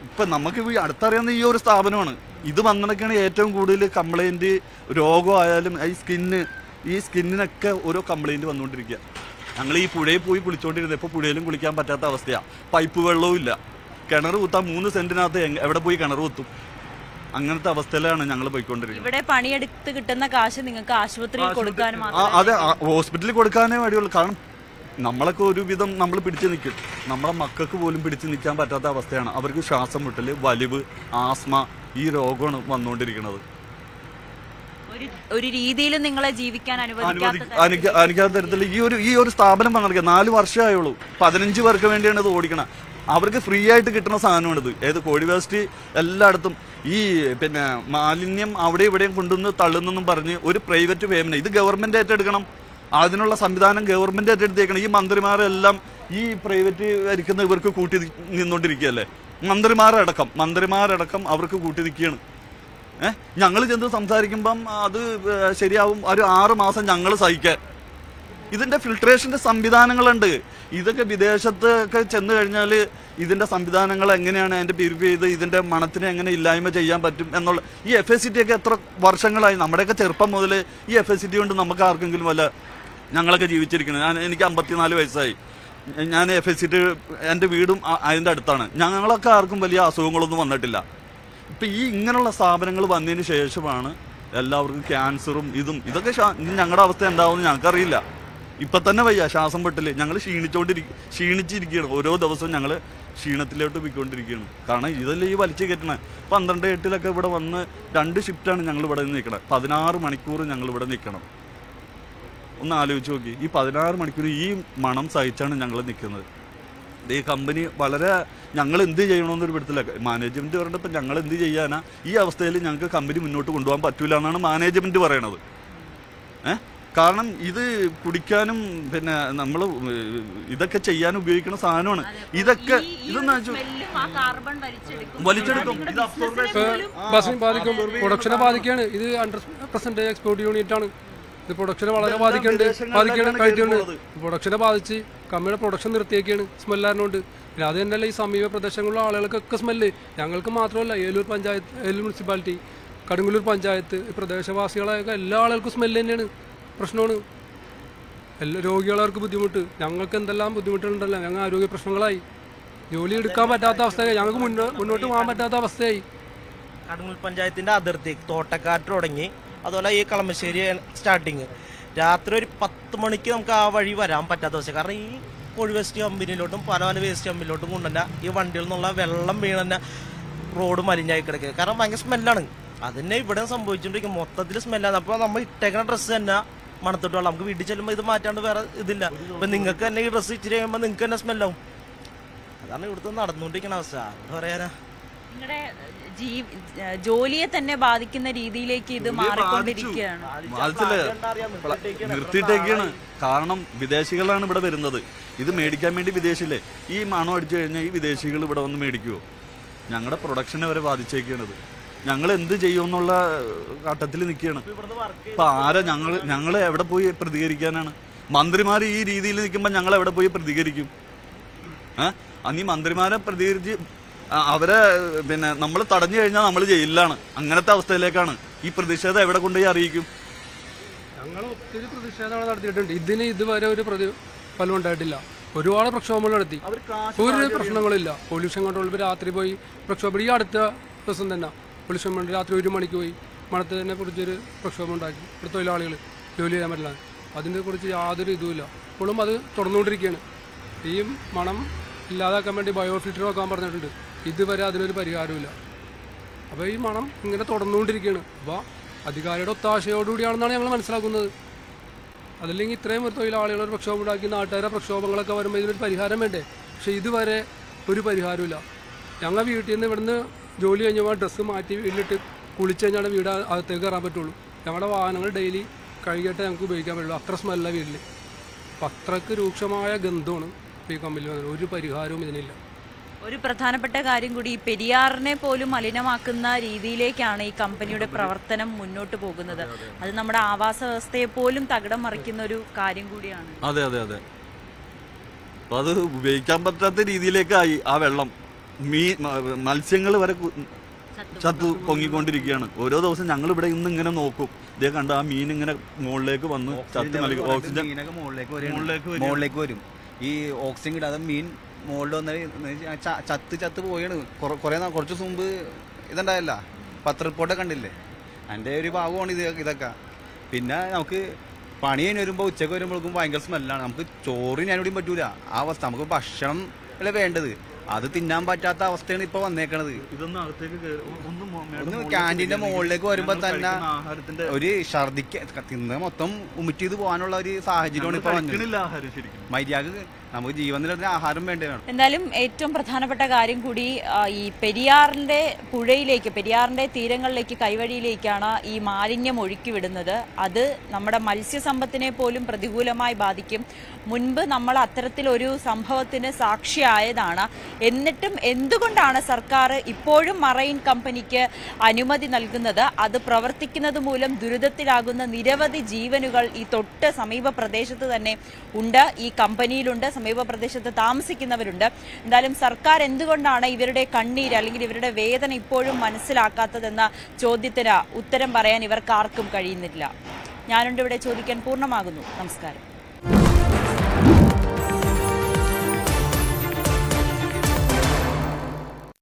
ഇപ്പം നമുക്ക് ഈ അടുത്തറിയാവുന്ന ഈ ഒരു സ്ഥാപനമാണ്. ഇത് വന്നിടക്കാണ് ഏറ്റവും കൂടുതൽ കംപ്ലൈൻറ്റ്. രോഗമായാലും ഈ സ്കിന്നിനൊക്കെ ഓരോ കംപ്ലൈൻറ്റ് വന്നുകൊണ്ടിരിക്കുക. ഞങ്ങൾ ഈ പുഴയിൽ പോയി കുളിച്ചുകൊണ്ടിരുന്നത് ഇപ്പോൾ പുഴയിലും കുളിക്കാൻ പറ്റാത്ത അവസ്ഥയാണ്. പൈപ്പ് വെള്ളവും ഇല്ല. കിണർ കുത്താൻ 3 സെന്റിനകത്ത് എവിടെ പോയി കിണർ കുത്തും? അങ്ങനത്തെ അവസ്ഥയിലാണ് ഞങ്ങൾ പോയിക്കൊണ്ടിരിക്കുന്നത്. ഇവിടെ പണിയെടുത്ത് കിട്ടുന്ന കാശ് നിങ്ങൾക്ക് ആശുപത്രിയിൽ കൊടുക്കാനും അതെ, ഹോസ്പിറ്റലിൽ കൊടുക്കാനേ വേണ്ടിയുള്ളൂ. കാരണം നമ്മളൊക്കെ ഒരുവിധം നമ്മൾ പിടിച്ചു നിൽക്കും. നമ്മളെ മക്കൾക്ക് പോലും പിടിച്ചു നിൽക്കാൻ പറ്റാത്ത അവസ്ഥയാണ്. അവർക്ക് ശ്വാസം മുട്ടൽ, വലിവ്, ആസ്മ ഈ രോഗമാണ് വന്നുകൊണ്ടിരിക്കുന്നത്. ഒരു രീതിയിലും നിങ്ങളെ ജീവിക്കാൻ അനുവദിക്കാത്ത തരത്തിൽ ഈ ഒരു സ്ഥാപനം വന്നിരിക്കുക 4 വർഷമായുള്ളൂ. 15 പേർക്ക് വേണ്ടിയാണ് ഇത് ഓടിക്കണം. അവർക്ക് ഫ്രീ ആയിട്ട് കിട്ടുന്ന സാധനമാണിത്. ഏത് കോഴി വേസ്റ്റ് എല്ലായിടത്തും ഈ മാലിന്യം അവിടെ ഇവിടെയും കൊണ്ടുവന്ന് തള്ളുന്നെന്നും പറഞ്ഞ് ഒരു പ്രൈവറ്റ് പേയ്മെന്റ് ഇത് ഗവൺമെന്റ് ഏറ്റെടുക്കണം. അതിനുള്ള സംവിധാനം ഗവൺമെന്റ് ഏറ്റെടുത്തേക്കണം. ഈ മന്ത്രിമാരെല്ലാം ഈ പ്രൈവറ്റ് ഭരിക്കുന്ന ഇവർക്ക് കൂട്ടി നിന്നുകൊണ്ടിരിക്കുകയല്ലേ. മന്ത്രിമാരടക്കം അവർക്ക് കൂട്ടി നിൽക്കുകയാണ്. ഞങ്ങൾ ചെന്ന് സംസാരിക്കുമ്പം അത് ശരിയാവും, ഒരു 6 മാസം ഞങ്ങൾ സഹിക്കാൻ. ഇതിന്റെ ഫിൽട്രേഷന്റെ സംവിധാനങ്ങളുണ്ട്. ഇതൊക്കെ വിദേശത്തൊക്കെ ചെന്ന് കഴിഞ്ഞാൽ ഇതിന്റെ സംവിധാനങ്ങൾ എങ്ങനെയാണ് അതിന്റെ പ്യൂരിഫൈ ചെയ്ത് ഇതിന്റെ മണത്തിനെ എങ്ങനെ ഇല്ലായ്മ ചെയ്യാൻ പറ്റും എന്നുള്ള ഈ FACT ഒക്കെ എത്ര വർഷങ്ങളായി. നമ്മുടെയൊക്കെ ചെറുപ്പം മുതൽ ഈ FACT കൊണ്ട് നമുക്ക് ആർക്കെങ്കിലും വല്ല ഞങ്ങളൊക്കെ ജീവിച്ചിരിക്കുന്നത്. എനിക്ക് 54 വയസ്സായി. ഞാൻ FACT എൻ്റെ വീടും അതിൻ്റെ അടുത്താണ്. ഞങ്ങളൊക്കെ ആർക്കും വലിയ അസുഖങ്ങളൊന്നും വന്നിട്ടില്ല. ഇപ്പം ഈ ഇങ്ങനെയുള്ള സ്ഥാപനങ്ങൾ വന്നതിന് ശേഷമാണ് എല്ലാവർക്കും ക്യാൻസറും ഇതൊക്കെ ഞങ്ങളുടെ അവസ്ഥ എന്താവുമെന്ന് ഞങ്ങൾക്കറിയില്ല. ഇപ്പം തന്നെ വയ്യ, ശ്വാസം പെട്ടില്ല. ഞങ്ങൾ ക്ഷീണിച്ചിരിക്കുകയാണ്. ഓരോ ദിവസവും ഞങ്ങൾ ക്ഷീണത്തിലോട്ട് പോയിക്കൊണ്ടിരിക്കുകയാണ്. കാരണം ഇതല്ലേ ഈ വലിച്ചു കയറ്റണേ. 12-8 ഇവിടെ വന്ന് 2 ഷിഫ്റ്റാണ് ഞങ്ങൾ ഇവിടെ നിൽക്കണം. 16 മണിക്കൂർ ഞങ്ങൾ ഇവിടെ നിൽക്കണം. ഒന്ന് ആലോചിച്ച് നോക്കി. ഈ 16 മണിക്കൂർ ഈ മണം സഹിച്ചാണ് ഞങ്ങൾ നിൽക്കുന്നത്. ഈ കമ്പനി വളരെ ഞങ്ങൾ എന്ത് ചെയ്യണമെന്നൊരു പിടുത്തില്ല. മാനേജ്മെന്റ് പറഞ്ഞപ്പോൾ ഞങ്ങൾ എന്ത് ചെയ്യാനാ, ഈ അവസ്ഥയിൽ ഞങ്ങൾക്ക് കമ്പനി മുന്നോട്ട് കൊണ്ടുപോകാൻ പറ്റൂല എന്നാണ് മാനേജ്മെന്റ് പറയണത്. കാരണം ഇത് കുടിക്കാനും നമ്മൾ ഇതൊക്കെ ചെയ്യാൻ ഉപയോഗിക്കുന്ന സാധനമാണ്. ഇതൊക്കെ വലിച്ചെടുക്കും. ബാധിക്കും, പ്രൊഡക്ഷനെ ബാധിക്കുകയാണ്. ഇത് 100% എക്സ്പോർട്ട് യൂണിറ്റ് ആണ്. ഇത് പ്രൊഡക്ഷനെ വളരെ കഴിക്കുന്നുണ്ട്. പ്രൊഡക്ഷനെ ബാധിച്ച് കമ്പനിയുടെ പ്രൊഡക്ഷൻ നിർത്തിയേക്കാണ് സ്മെല്ലാറിനോണ്ട്. പിന്നെ അത് തന്നെയല്ല ഈ സമീപ പ്രദേശങ്ങളിലുള്ള ആളുകൾക്കൊക്കെ സ്മെല്ല്. ഞങ്ങൾക്ക് മാത്രമല്ല, ഏലൂർ മുനിസിപ്പാലിറ്റി, കടുങ്ങല്ലൂർ പഞ്ചായത്ത്, പ്രദേശവാസികളായ എല്ലാ ആളുകൾക്കും സ്മെല്ല് തന്നെയാണ് പ്രശ്നമാണ്. എല്ലാ രോഗികളവർക്ക് ബുദ്ധിമുട്ട്. ഞങ്ങൾക്ക് എന്തെല്ലാം ബുദ്ധിമുട്ടുണ്ടല്ലോ. ഞങ്ങൾ ആരോഗ്യ പ്രശ്നങ്ങളായി, ജോലി എടുക്കാൻ പറ്റാത്ത അവസ്ഥയായി, ഞങ്ങൾക്ക് മുന്നോട്ട് പോകാൻ പറ്റാത്ത അവസ്ഥയായി. കടുങ്ങല്ലൂർ പഞ്ചായത്തിന്റെ അതിർത്തി തോട്ടക്കാട്ട് തുടങ്ങി, അതുപോലെ ഈ കളമശ്ശേരി സ്റ്റാർട്ടിങ് രാത്രി ഒരു 10 മണിക്ക് നമുക്ക് ആ വഴി വരാൻ പറ്റാത്ത അവസ്ഥ. കാരണം ഈ കോഴി വേസ്റ്റ് കമ്പനിയിലോട്ടും പല വേസ്റ്റ് കമ്പനിയിലോട്ടും കൊണ്ടുതന്നെ ഈ വണ്ടിയിൽ നിന്നുള്ള വെള്ളം വീണ് തന്നെ റോഡ് മലിഞ്ഞായി കിടക്കുക. കാരണം ഭയങ്കര സ്മെല്ലാണ്. അതന്നെ ഇവിടെ സംഭവിച്ചുകൊണ്ടിരിക്കും. മൊത്തത്തിൽ സ്മെല്ലാണ്. അപ്പോൾ നമ്മൾ ഇട്ടേക്കുന്ന ഡ്രസ്സ് തന്നെ മണത്തിട്ട് വേണം. നമുക്ക് വീട്ടിൽ ചെല്ലുമ്പോൾ ഇത് മാറ്റാണ്ട് വേറെ ഇതില്ല. ഇപ്പം നിങ്ങൾക്ക് തന്നെ ഈ ഡ്രസ്സ് ഇച്ചിരി കഴിയുമ്പോൾ നിങ്ങൾക്ക് തന്നെ സ്മെല്ലാവും. അതാണ് ഇവിടുത്തെ നടന്നുകൊണ്ടിരിക്കുന്ന അവസ്ഥ. എന്താ പറയാനാ, നിങ്ങളുടെ ജോലിയെ തന്നെ ബാധിക്കുന്ന രീതിയിലേക്ക് ഇത് മാറിക്കൊണ്ടിരിക്കുകയാണ്. നിർത്തിയിട്ടേക്കാണ്. കാരണം വിദേശികളാണ് ഇവിടെ വരുന്നത്. ഇത് മേടിക്കാൻ വേണ്ടി വിദേശില്ലേ. ഈ മണം അടിച്ചു കഴിഞ്ഞാൽ ഈ വിദേശികൾ ഇവിടെ വന്ന് മേടിക്കുമോ? ഞങ്ങളുടെ പ്രൊഡക്ഷനെ വരെ ബാധിച്ചേക്കാണത്. ഞങ്ങൾ എന്ത് ചെയ്യുമെന്നുള്ള ഘട്ടത്തിൽ നിൽക്കുകയാണ്. ഇപ്പം ഞങ്ങൾ എവിടെ പോയി പ്രതികരിക്കാനാണ്? മന്ത്രിമാർ ഈ രീതിയിൽ നിൽക്കുമ്പോൾ ഞങ്ങൾ എവിടെ പോയി പ്രതികരിക്കും? അന്ന് ഈ മന്ത്രിമാരെ പ്രതികരിച്ച് അവരെ നമ്മൾ തടഞ്ഞു കഴിഞ്ഞാൽ നമ്മൾ ജയിലിലാണ്. അങ്ങനത്തെ അവസ്ഥയിലേക്കാണ്. ഈ പ്രതിഷേധം എവിടെ കൊണ്ടുപോയി അറിയിക്കും? ഞങ്ങൾ ഒത്തിരി പ്രതിഷേധങ്ങൾ നടത്തിയിട്ടുണ്ട്. ഇതിന് ഇതുവരെ ഒരു ഫലം ഉണ്ടായിട്ടില്ല. ഒരുപാട് പ്രക്ഷോഭങ്ങൾ നടത്തി, ഒരു പ്രശ്നങ്ങളില്ല. പൊല്യൂഷൻ കൺട്രോൾ രാത്രി പോയി പ്രക്ഷോഭം. ഈ അടുത്ത ദിവസം തന്നെ പൊല്യൂഷൻ കൺട്രോൾ രാത്രി 1 മണിക്ക് പോയി മണത്തിനെ കുറിച്ചൊരു പ്രക്ഷോഭം ഉണ്ടാക്കി. ഇവിടെ തൊഴിലാളികൾ ജോലി ചെയ്യാൻ പറ്റില്ല. അതിനെ കുറിച്ച് യാതൊരു ഇതുമില്ല. ഇപ്പോഴും അത് തുടർന്നുകൊണ്ടിരിക്കുകയാണ്. ഈ മണം ഇല്ലാതാക്കാൻ വേണ്ടി ബയോഫിൽറ്റർ വെക്കാൻ പറഞ്ഞിട്ടുണ്ട്. ഇതുവരെ അതിനൊരു പരിഹാരമില്ല. അപ്പോൾ ഈ മണം ഇങ്ങനെ തുടർന്നുകൊണ്ടിരിക്കുകയാണ്. അപ്പോൾ അധികാരിയുടെ ഒത്താശയോടുകൂടിയാണെന്നാണ് ഞങ്ങൾ മനസ്സിലാക്കുന്നത്. അതല്ലെങ്കിൽ ഇത്രയും ഒരു തൊഴിലാളികളൊരു പ്രക്ഷോഭം ഉണ്ടാക്കി നാട്ടുകാരെ പ്രക്ഷോഭങ്ങളൊക്കെ വരുമ്പോൾ ഇതിനൊരു പരിഹാരം വേണ്ടേ? പക്ഷേ ഇതുവരെ ഒരു പരിഹാരമില്ല. ഞങ്ങൾ വീട്ടിൽ നിന്ന് ഇവിടുന്ന് ജോലി കഴിഞ്ഞപ്പോൾ ഡ്രസ്സ് മാറ്റി വീട്ടിലിട്ട് കുളിച്ച് കഴിഞ്ഞാൽ വീട് അകത്തേക്ക് കയറാൻ പറ്റുള്ളൂ. ഞങ്ങളുടെ വാഹനങ്ങൾ ഡെയിലി കഴുകിയിട്ട് ഞങ്ങൾക്ക് ഉപയോഗിക്കാൻ പറ്റുള്ളൂ. അത്ര സ്മെല്ല വീട്ടിൽ. അപ്പം അത്രയ്ക്ക് രൂക്ഷമായ ഗന്ധമാണ് ഈ കമ്പനിയിൽ വന്നത്. ഒരു പരിഹാരവും ഇതിനില്ല. ഒരു പ്രധാനപ്പെട്ട കാര്യം കൂടി, ഈ പെരിയാറിനെ പോലും മലിനമാക്കുന്ന രീതിയിലേക്കാണ് ഈ കമ്പനിയുടെ പ്രവർത്തനം മുന്നോട്ട് പോകുന്നത്. അത് നമ്മുടെ ആവാസ വ്യവസ്ഥയെ പോലും തകിടം മറിക്കുന്ന ഒരു കാര്യം കൂടിയാണ്. അതെ അതെ അതെ. അപ്പൊ അത് ഉപയോഗിക്കാൻ പറ്റാത്ത രീതിയിലേക്കായി ആ വെള്ളം. മത്സ്യങ്ങൾ വരെ ചത്തു പൊങ്ങിക്കൊണ്ടിരിക്കുകയാണ്. ഓരോ ദിവസം ഞങ്ങൾ ഇവിടെ ഇന്ന് ഇങ്ങനെ നോക്കും, ഇതേ കണ്ട ആ മീൻ ഇങ്ങനെ മുകളിലേക്ക് വന്ന് ചത്ത് നൽകും. ഓക്സിജൻ മുകളിലേക്ക് വരും. ഈ ഓക്സിജൻ കിട്ടാതെ മീൻ മുകളിൽ വന്ന് ചത്ത് പോയാണ്. കുറച്ച് മുമ്പ് ഇതുണ്ടായല്ല, പത്ര റിപ്പോർട്ടൊക്കെ കണ്ടില്ലേ? അതിൻ്റെ ഒരു ഭാഗമാണ് ഇതൊക്കെ. പിന്നെ നമുക്ക് പണി കഴിഞ്ഞ് വരുമ്പോൾ ഉച്ചയ്ക്ക് വരുമ്പോഴേക്കും ഭയങ്കര സ്മെല്ലാണ്. നമുക്ക് ചോറിന് ഞാനിവിടെയും പറ്റൂല. ആ അവസ്ഥ. നമുക്ക് ഭക്ഷണം അല്ലേ വേണ്ടത്, അത് തിന്നാൻ പറ്റാത്ത അവസ്ഥയാണ് ഇപ്പൊ വന്നേക്കണത്. ഇതൊന്നും അകത്തേക്ക് ഒന്ന് ക്യാൻറ്റീന്റെ മുകളിലേക്ക് വരുമ്പോ തന്നെ ഒരു ഛർദിക്ക തിന്ന് മൊത്തം ഉമിറ്റ് ചെയ്ത് പോകാനുള്ള ഒരു സാഹചര്യമാണ് ഇപ്പൊ വന്നത്. മര്യാദക്ക് നമുക്ക് ജീവൻ നിലനിർത്തുന്ന ആഹാരം വേണ്ടതാണ്. എന്തായാലും ഏറ്റവും പ്രധാനപ്പെട്ട കാര്യം കൂടി, ഈ പെരിയാറിന്റെ പുഴയിലേക്ക്, പെരിയാറിന്റെ തീരങ്ങളിലേക്ക്, കൈവഴിയിലേക്കാണ് ഈ മാലിന്യം ഒഴുക്കി വിടുന്നത്. അത് നമ്മുടെ മത്സ്യസമ്പത്തിനെ പോലും പ്രതികൂലമായി ബാധിക്കും. മുൻപ് നമ്മൾ അത്തരത്തിലൊരു സംഭവത്തിന് സാക്ഷിയായതാണ്. എന്നിട്ടും എന്തുകൊണ്ടാണ് സർക്കാർ ഇപ്പോഴും മറൈൻ കമ്പനിക്ക് അനുമതി നൽകുന്നത്? അത് പ്രവർത്തിക്കുന്നത് മൂലം ദുരിതത്തിലാകുന്ന നിരവധി ജീവനുകൾ ഈ തൊട്ട് സമീപ പ്രദേശത്ത് തന്നെ ഉണ്ട്, ഈ കമ്പനിയിലുണ്ട്, സമീപ പ്രദേശത്ത് താമസിക്കുന്നവരുണ്ട്. എന്തായാലും സർക്കാർ എന്തുകൊണ്ടാണ് ഇവരുടെ കണ്ണീര് അല്ലെങ്കിൽ ഇവരുടെ വേദന ഇപ്പോഴും മനസ്സിലാക്കാത്തതെന്ന ചോദ്യത്തിന് ഉത്തരം പറയാൻ ഇവർക്കാർക്കും കഴിയുന്നില്ല. ഞാനുണ്ട് ഇവിടെ ചോദിക്കാൻ പൂർണ്ണമാകുന്നു. നമസ്കാരം.